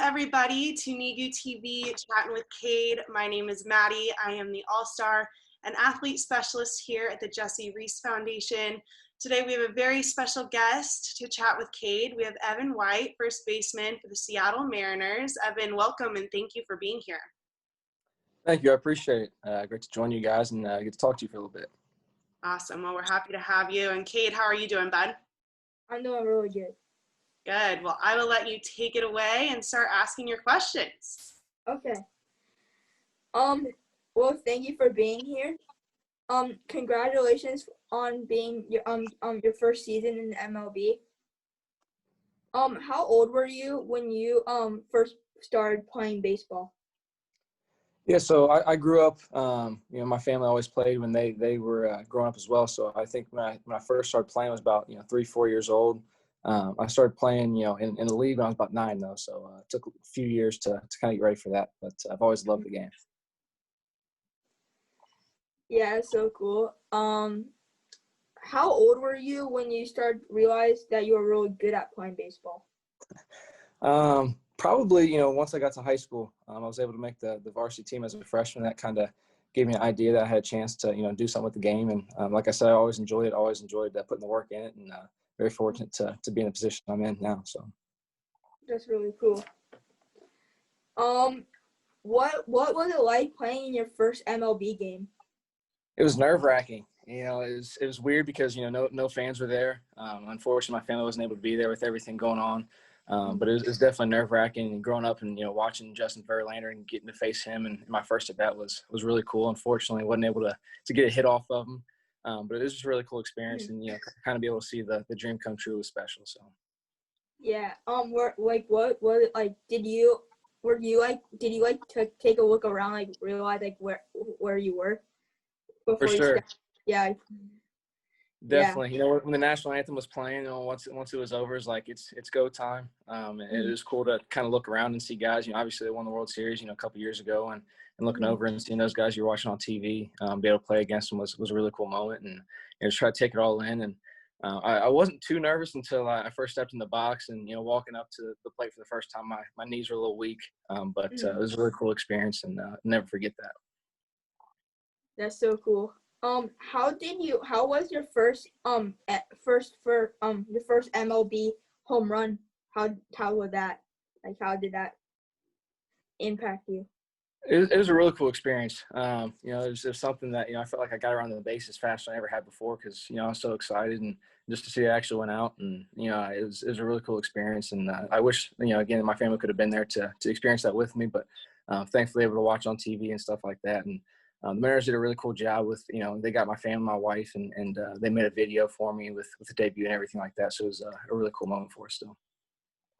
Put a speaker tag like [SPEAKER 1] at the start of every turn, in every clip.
[SPEAKER 1] everybody to NEGU TV Chatting with Cade. My name is Maddie. I am the All-Star and Athlete Specialist here at the Jessie Foundation. Today we have a very special guest to chat with Cade. We have Evan White, first baseman for the Seattle Mariners. Evan, welcome and thank you for being here.
[SPEAKER 2] Thank you. I appreciate it. Great to join you guys and get to talk to you for a little bit.
[SPEAKER 1] Awesome. Well, we're happy to have you. And Cade, how are you doing, bud?
[SPEAKER 3] I'm doing really good.
[SPEAKER 1] Good. Well, I will let you take it away and start asking your questions.
[SPEAKER 3] Okay. Well, thank you for being here. Congratulations on being your first season in the MLB. How old were you when you first started playing baseball?
[SPEAKER 2] Yeah, so I grew up. My family always played when they were growing up as well. So I think when I first started playing, I was about 3-4 years old. I started playing in the league when I was about 9 though. So it took a few years to kind of get ready for that. But I've always loved the game.
[SPEAKER 3] Yeah, it's so cool. How old were you when you started realize that you were really good at playing baseball?
[SPEAKER 2] Probably, once I got to high school, I was able to make the varsity team as a freshman. That kind of gave me an idea that I had a chance to, do something with the game. And like I said, I always enjoyed it. Always enjoyed putting the work in it, and very fortunate to be in the position I'm in now. So
[SPEAKER 3] that's really cool. What was it like playing in your first MLB game?
[SPEAKER 2] It was nerve-wracking. It was weird because no fans were there. Unfortunately, my family wasn't able to be there with everything going on. But it was definitely nerve-wracking, and growing up and watching Justin Verlander and getting to face him and my first at bat was really cool. Unfortunately, wasn't able to get a hit off of him, but it was just a really cool experience, and kind of be able to see the dream come true was special. So
[SPEAKER 3] yeah, what like did you take a look around, like realize like where you were before
[SPEAKER 2] for sure?
[SPEAKER 3] Yeah.
[SPEAKER 2] Definitely. When the national anthem was playing, once it was over, it's like it's go time. It was cool to kind of look around and see guys. Obviously they won the World Series, a couple years ago, and looking over and seeing those guys you're watching on TV, be able to play against them was a really cool moment, and just try to take it all in. And I wasn't too nervous until I first stepped in the box and walking up to the plate for the first time. My knees were a little weak, but it was a really cool experience, and never forget that.
[SPEAKER 3] That's so cool. How was your first your first MLB home run? How was that? Like, how did that impact you?
[SPEAKER 2] It was a really cool experience. It was something that I felt like I got around the bases faster than I ever had before because I was so excited, and just to see it actually went out, and it was a really cool experience. And I wish again my family could have been there to experience that with me, but thankfully able to watch on TV and stuff like that. And the Mariners did a really cool job with, they got my family, my wife, and they made a video for me with the debut and everything like that. So it was a really cool moment for us still.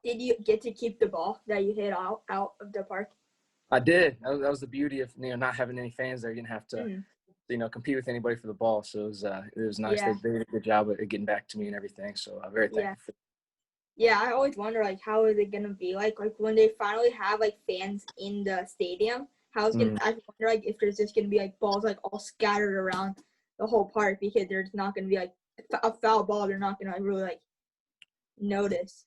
[SPEAKER 2] Did
[SPEAKER 3] you get to keep the ball that you hit out of the park?
[SPEAKER 2] I did. That was the beauty of, not having any fans there. You didn't have to, compete with anybody for the ball. So it was nice.
[SPEAKER 3] Yeah.
[SPEAKER 2] They did a good job at getting back to me and everything. So I'm very thankful.
[SPEAKER 3] Yeah, I always wonder, like, how is it going to be like when they finally have, like, fans in the stadium? I wonder, like, if there's just going to be, like, balls, like, all scattered around the whole park because there's not going to be, like, a foul ball. They're not going to, like, really, like, notice.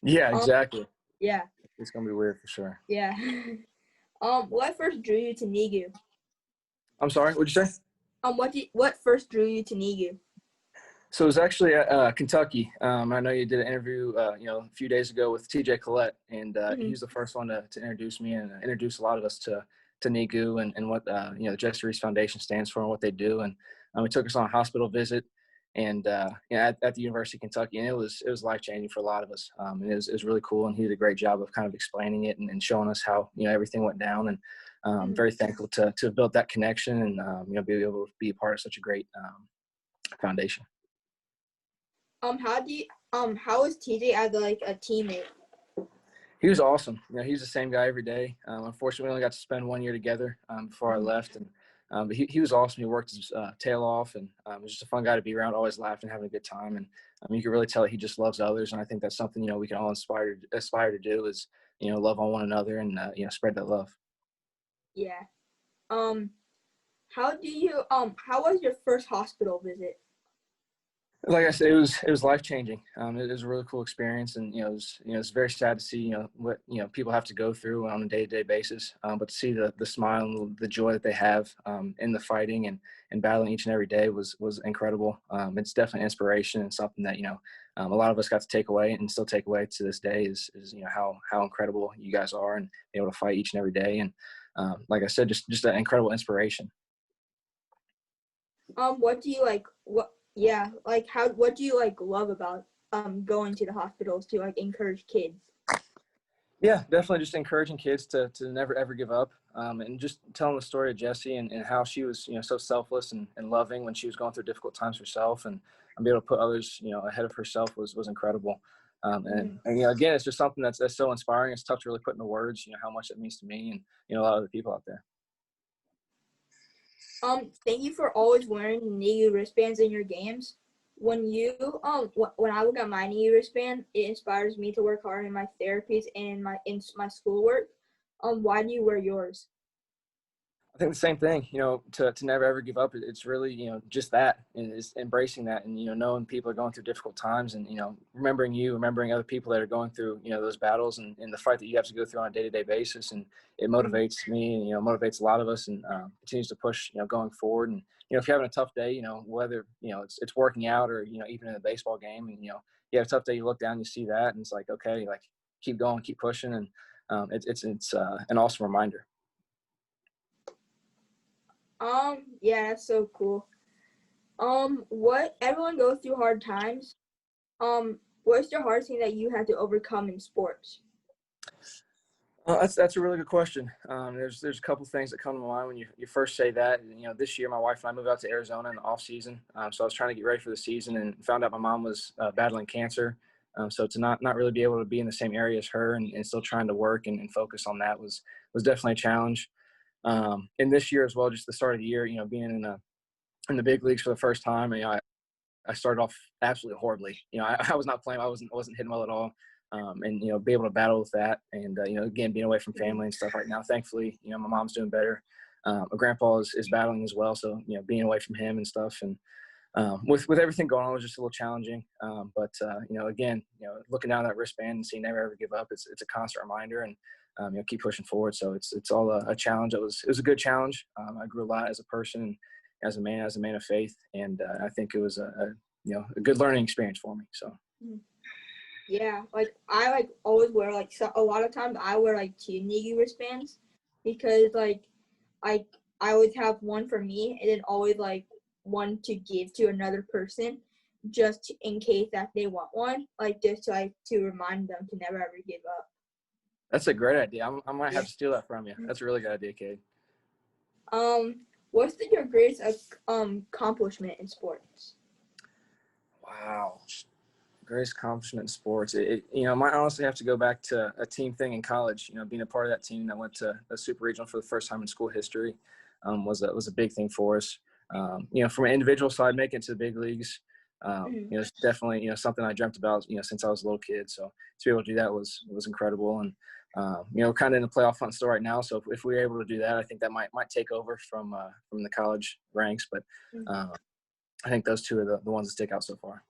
[SPEAKER 2] Yeah, exactly.
[SPEAKER 3] Yeah.
[SPEAKER 2] It's going to be weird for sure.
[SPEAKER 3] Yeah. What first drew you to NEGU?
[SPEAKER 2] I'm sorry, what'd you say?
[SPEAKER 3] What first drew you to NEGU?
[SPEAKER 2] So it was actually at Kentucky. I know you did an interview, a few days ago with TJ Collette, and he was the first one to introduce me and introduce a lot of us to NEGU and what the Jessie Foundation stands for and what they do. And he took us on a hospital visit, and at the University of Kentucky, and it was life changing for a lot of us. And it was really cool, and he did a great job of kind of explaining it and showing us how everything went down. And I'm very thankful to have built that connection and be able to be a part of such a great foundation.
[SPEAKER 3] How was TJ as a teammate?
[SPEAKER 2] He was awesome. He's the same guy every day. Unfortunately, we only got to spend 1 year together before I left, but he was awesome. He worked his tail off, and was just a fun guy to be around. Always laughing, having a good time, and you can really tell that he just loves others. And I think that's something we can all aspire to do is love on one another and spread that love.
[SPEAKER 3] Yeah. How was your first hospital visit?
[SPEAKER 2] Like I said, it was life changing. It was a really cool experience, and it's very sad to see what people have to go through on a day to day basis. But to see the smile and the joy that they have in the fighting and battling each and every day was incredible. It's definitely inspiration and something that a lot of us got to take away and still take away to this day is how incredible you guys are and be able to fight each and every day. And like I said, just an incredible inspiration.
[SPEAKER 3] What do you like? What do you love about going to the hospitals to encourage kids?
[SPEAKER 2] Yeah, definitely just encouraging kids to never ever give up, and just telling the story of Jessie and how she was so selfless and loving when she was going through difficult times herself, and be able to put others ahead of herself was incredible. And again, it's just something that's so inspiring. It's tough to really put into words how much it means to me and a lot of other people out there.
[SPEAKER 3] Thank you for always wearing NEGU wristbands in your games. When I look at my NEGU wristband, it inspires me to work hard in my therapies and in my schoolwork. Why do you wear yours?
[SPEAKER 2] I think the same thing, to never ever give up. It's really, just that, and it's embracing that, and knowing people are going through difficult times, and remembering other people that are going through those battles and the fight that you have to go through on a day-to-day basis, and it motivates me, and motivates a lot of us, and continues to push going forward. And if you're having a tough day, whether it's working out or even in a baseball game, and you have a tough day, you look down, you see that, and it's like, okay, like keep going, keep pushing, and it's an awesome reminder.
[SPEAKER 3] Yeah, that's so cool. What everyone goes through hard times. What's the hardest thing that you had to overcome in sports?
[SPEAKER 2] That's a really good question. There's a couple things that come to mind when you first say that. This year my wife and I moved out to Arizona in the off season, so I was trying to get ready for the season and found out my mom was battling cancer. So to not really be able to be in the same area as her and still trying to work and focus on that was definitely a challenge. And this year as well, just the start of the year, being in the big leagues for the first time, I started off absolutely horribly. I was not playing. I wasn't hitting well at all. And be able to battle with that, and again being away from family and stuff right now. Thankfully, my mom's doing better. My grandpa is battling as well, so being away from him and stuff, and with everything going on was just a little challenging. But again, looking down that wristband and seeing never ever give up, it's a constant reminder, and keep pushing forward. So it's all a challenge. It was a good challenge. I grew a lot as a person, and as a man of faith, and I think it was a good learning experience for me. So.
[SPEAKER 3] Yeah, I always wear a lot of times I wear 2 NEGU wristbands because I always have one for me and then always one to give to another person just in case that they want one, just to remind them to never ever give up.
[SPEAKER 2] That's a great idea. I might have to steal that from you. That's a really good idea, Cade.
[SPEAKER 3] What's your greatest accomplishment in sports?
[SPEAKER 2] Wow. Greatest accomplishment in sports. It might honestly have to go back to a team thing in college. Being a part of that team that went to a super regional for the first time in school history was a big thing for us. From an individual side, making it to the big leagues, it's definitely something I dreamt about since I was a little kid. So to be able to do that was incredible, and kind of in the playoff hunt still right now. So if we were able to do that, I think that might take over from the college ranks. But I think those two are the ones that stick out so far.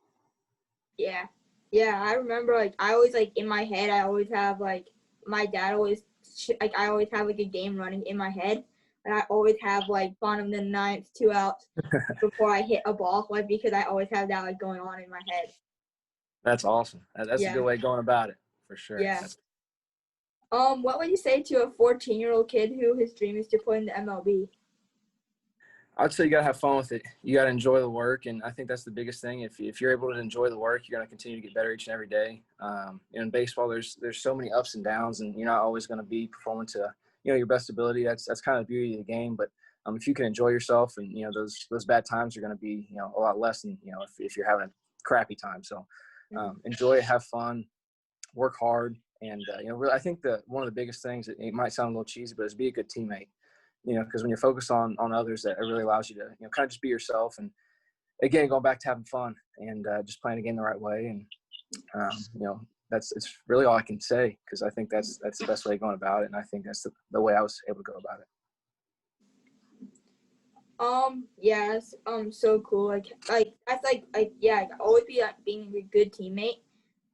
[SPEAKER 3] Yeah, I remember I always in my head I always have my dad always I always have a game running in my head, and I always have bottom of the ninth, 2 outs before I hit a ball because I always have that going on in my head.
[SPEAKER 2] That's awesome. That's a good way of going about it, for sure.
[SPEAKER 3] Yeah. What would you say to a 14-year-old kid who his dream is to play in the MLB?
[SPEAKER 2] I'd say you got to have fun with it. You got to enjoy the work, and I think that's the biggest thing. If you're able to enjoy the work, you're going to continue to get better each and every day. In baseball, there's so many ups and downs, and you're not always going to be performing to your best ability. That's kind of the beauty of the game. But if you can enjoy yourself, and those bad times are going to be a lot less than if you're having a crappy time. So enjoy it, have fun, work hard, and really, I think that one of the biggest things, it might sound a little cheesy, but is be a good teammate. Because when you're focused on others, that it really allows you to kind of just be yourself, and again going back to having fun and just playing the game the right way, and it's really all I can say, because I think that's the best way of going about it, and I think that's the way I was able to go about
[SPEAKER 3] Yes, so cool. Like that's yeah, like, always be like being a good teammate.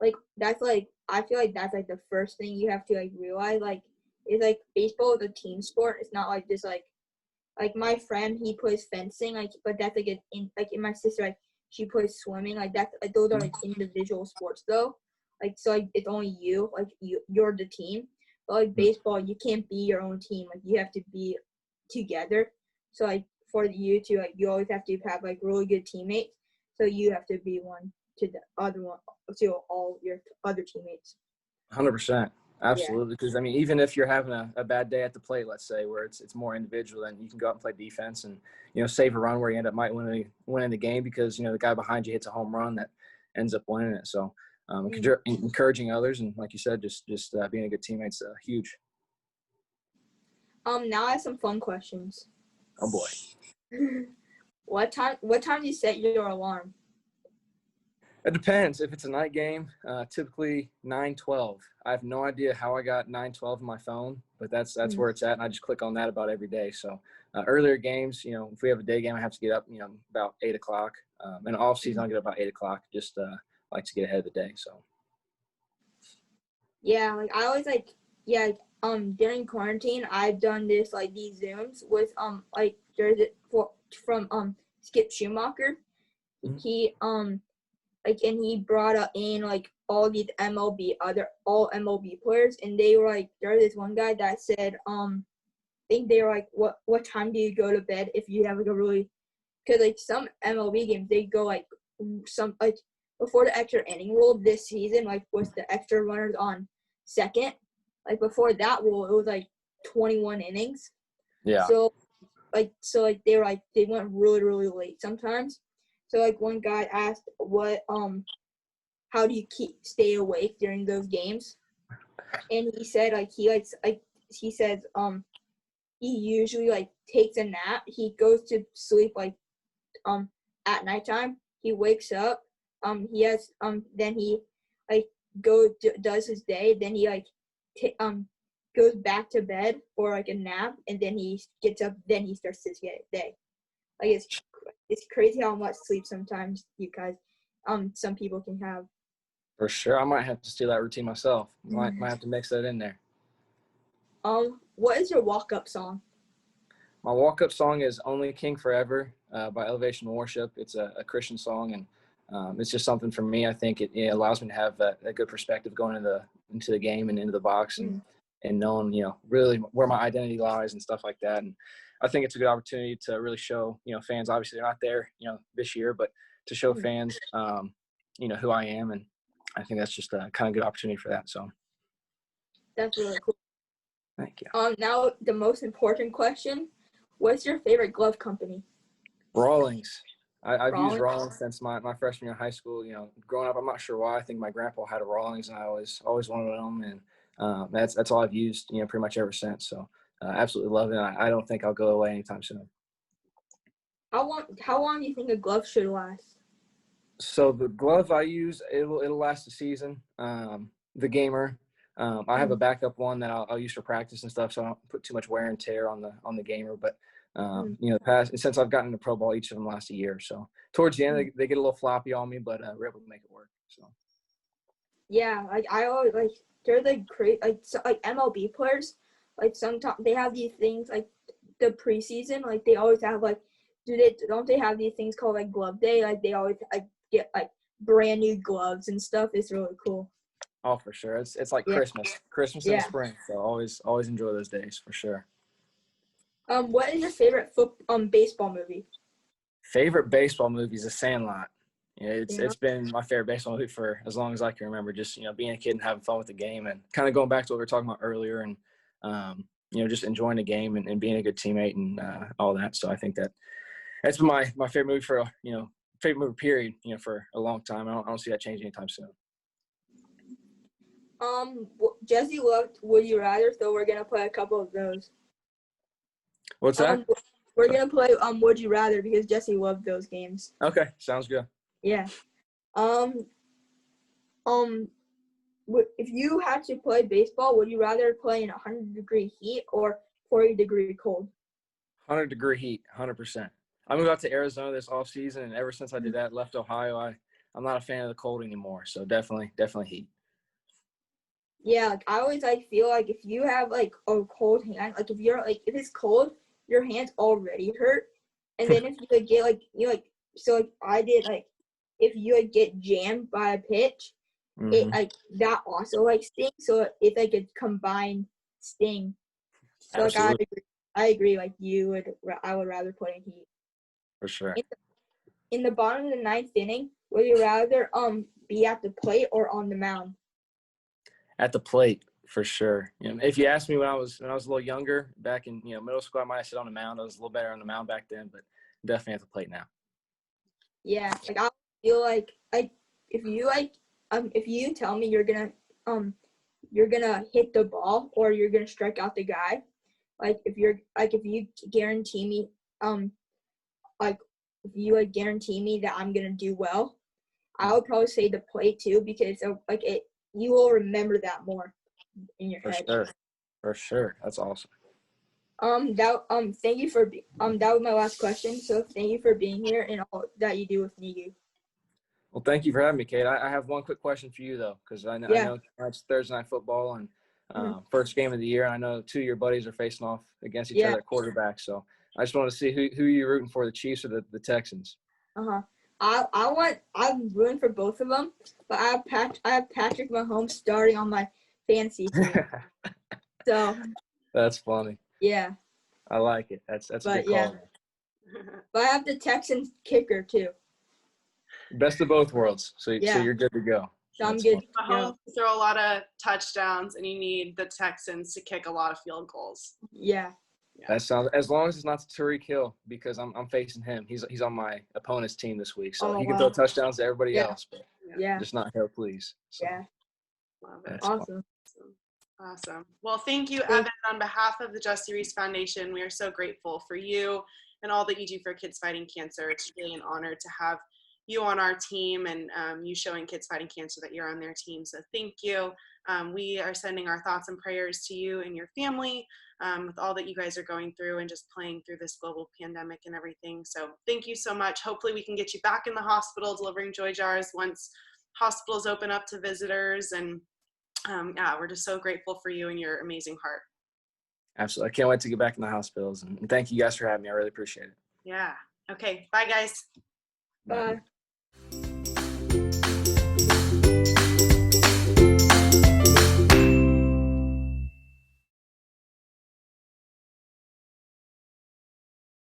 [SPEAKER 3] Like that's like I feel like that's like the first thing you have to like realize. Like it's like baseball is a team sport. It's not like just like my friend he plays fencing like but that's like in my sister like she plays swimming like that's like those are like individual sports though. Like so like it's only you like you're the team. But like baseball you can't be your own team. Like you have to be together. So like for you to like you always have to have like really good teammates. So you have to be one to the other one to all your other teammates.
[SPEAKER 2] 100%.
[SPEAKER 3] Yeah.
[SPEAKER 2] Absolutely. Because, I mean, even if you're having a bad day at the plate, let's say, where it's more individual, then you can go out and play defense and, save a run where you end up might winning the game because, the guy behind you hits a home run that ends up winning it. So encouraging others and, like you said, just being a good teammate's huge.
[SPEAKER 3] Now I have some fun questions.
[SPEAKER 2] Oh, boy.
[SPEAKER 3] What time do you set your alarm?
[SPEAKER 2] It depends. If it's a night game, typically 9:12. I have no idea how I got 9:12 on my phone, but that's where it's at, and I just click on that about every day. So earlier games, if we have a day game, I have to get up, about 8 o'clock. And off season, I'll get up about 8 o'clock. Just like to get ahead of the day. So.
[SPEAKER 3] Yeah, like I always during quarantine, I've done this like these Zooms with like there's it from Skip Schumacher.
[SPEAKER 2] Mm-hmm.
[SPEAKER 3] He like and he brought in like all these all MLB players, and they were like there's this one guy that said I think they were like what time do you go to bed if you have like a really because like some MLB games they go like some like before the extra inning rule this season like with the extra runners on second like before that rule it was like 21 innings.
[SPEAKER 2] Yeah.
[SPEAKER 3] So they were like they went really late sometimes. So like one guy asked how do you stay awake during those games? And he said he says he usually like takes a nap. He goes to sleep like at nighttime. He wakes up. He has then he like does his day. Then he like goes back to bed for like a nap, and then he gets up. Then he starts his day. Like it's crazy how much sleep sometimes you guys some people can have.
[SPEAKER 2] For sure. I might have to steal that routine myself. Might have to mix that in there.
[SPEAKER 3] What is your walk-up song?
[SPEAKER 2] My walk-up song is Only King Forever by Elevation Worship. It's a Christian song, and it's just something for me. I think it allows me to have a good perspective going into the game and into the box and knowing, really where my identity lies and stuff like that. And I think it's a good opportunity to really show, fans, obviously they're not there, this year, but to show fans, who I am. And I think that's just a kind of good opportunity for that. So.
[SPEAKER 3] That's really cool.
[SPEAKER 2] Thank you.
[SPEAKER 3] Now the most important question. What's your favorite glove company?
[SPEAKER 2] Rawlings. I've used Rawlings since my freshman year of high school. Growing up, I'm not sure why. I think my grandpa had a Rawlings, and I always wanted them, and that's all I've used, pretty much ever since. So absolutely love it. I don't think I'll go away anytime soon. How
[SPEAKER 3] long do you think a glove should last?
[SPEAKER 2] So the glove I use, it'll last a season. The gamer. I have a backup one that I'll use for practice and stuff, so I don't put too much wear and tear on the gamer. But since I've gotten into pro ball, each of them lasts a year. So towards the end, they get a little floppy on me, but we're able to make it work. So.
[SPEAKER 3] Yeah, like I always like they're like great like MLB players. Like sometimes they have these things like the preseason. Like they always have like don't they have these things called like glove day? Like they always like get like brand new gloves and stuff. It's really cool.
[SPEAKER 2] Oh, for sure. It's like Christmas in the spring. So always enjoy those days for sure.
[SPEAKER 3] What is your favorite baseball movie?
[SPEAKER 2] Favorite baseball movie is The Sandlot. It's been my favorite baseball movie for as long as I can remember. Just being a kid and having fun with the game, and kind of going back to what we were talking about earlier, and just enjoying the game and being a good teammate and all that. So I think that's been my favorite movie for favorite movie period. For a long time. I don't see that changing anytime soon.
[SPEAKER 3] Jessie loved Would You Rather, so we're gonna play a couple of those.
[SPEAKER 2] What's that?
[SPEAKER 3] We're gonna play Would You Rather because Jessie loved those games.
[SPEAKER 2] Okay, sounds good.
[SPEAKER 3] Yeah. If you had to play baseball, would you rather play in 100-degree heat or 40-degree cold?
[SPEAKER 2] 100-degree heat, 100%. I'm moving out to Arizona this off season, and ever since I did that, left Ohio, I'm not a fan of the cold anymore. So definitely heat.
[SPEAKER 3] Yeah, like I always like feel like if you have like a cold hand, like if it's cold, your hands already hurt, and then if you like get like so like I did like if you like get jammed by a pitch, it like that also like stings. So it's like a combined sting. So
[SPEAKER 2] Absolutely.
[SPEAKER 3] like I agree. Like I would rather play in heat.
[SPEAKER 2] For sure.
[SPEAKER 3] In the bottom of the ninth inning, would you rather be at the plate or on the mound?
[SPEAKER 2] At the plate, for sure. If you asked me when I was a little younger, back in middle school, I might have sit on the mound. I was a little better on the mound back then, but definitely at the plate now.
[SPEAKER 3] Yeah, like I feel like if you tell me you're gonna hit the ball or you're gonna strike out the guy, like if you guarantee me like if you like guarantee me that I'm gonna do well, I would probably say the plate too, because you will remember that more in your head.
[SPEAKER 2] For sure. That's awesome.
[SPEAKER 3] Thank you for that was my last question. So thank you for being here and all that you do with NEGU.
[SPEAKER 2] Well, thank you for having me, Cade. I have one quick question for you though, because I know it's Thursday night football and first game of the year. I know two of your buddies are facing off against each other at quarterback. So I just want to see who you're rooting for, the Chiefs or the Texans.
[SPEAKER 3] I'm rooting for both of them, but I have Patrick Mahomes starting on my fantasy team. So
[SPEAKER 2] that's funny.
[SPEAKER 3] Yeah.
[SPEAKER 2] I like it. That's a good call.
[SPEAKER 3] But I have the Texans kicker too.
[SPEAKER 2] Best of both worlds. So you're good to go.
[SPEAKER 3] So I'm good.
[SPEAKER 1] Mahomes throw a lot of touchdowns, and you need the Texans to kick a lot of field goals.
[SPEAKER 3] Yeah.
[SPEAKER 2] That sounds, as long as it's not Tariq Hill, because I'm facing him. He's on my opponent's team this week, so he can throw touchdowns to everybody else, but just not Hill, please. So,
[SPEAKER 1] love it. Awesome. Well, thank you, Evan. On behalf of the Jessie Reese Foundation, we are so grateful for you and all that you do for kids fighting cancer. It's really an honor to have you on our team and you showing Kids Fighting Cancer that you're on their team. So thank you. We are sending our thoughts and prayers to you and your family with all that you guys are going through and just playing through this global pandemic and everything. So thank you so much. Hopefully we can get you back in the hospital delivering joy jars once hospitals open up to visitors. And we're just so grateful for you and your amazing heart.
[SPEAKER 2] Absolutely. I can't wait to get back in the hospitals. And thank you guys for having me. I really appreciate it.
[SPEAKER 1] Yeah. Okay. Bye, guys.
[SPEAKER 3] Bye.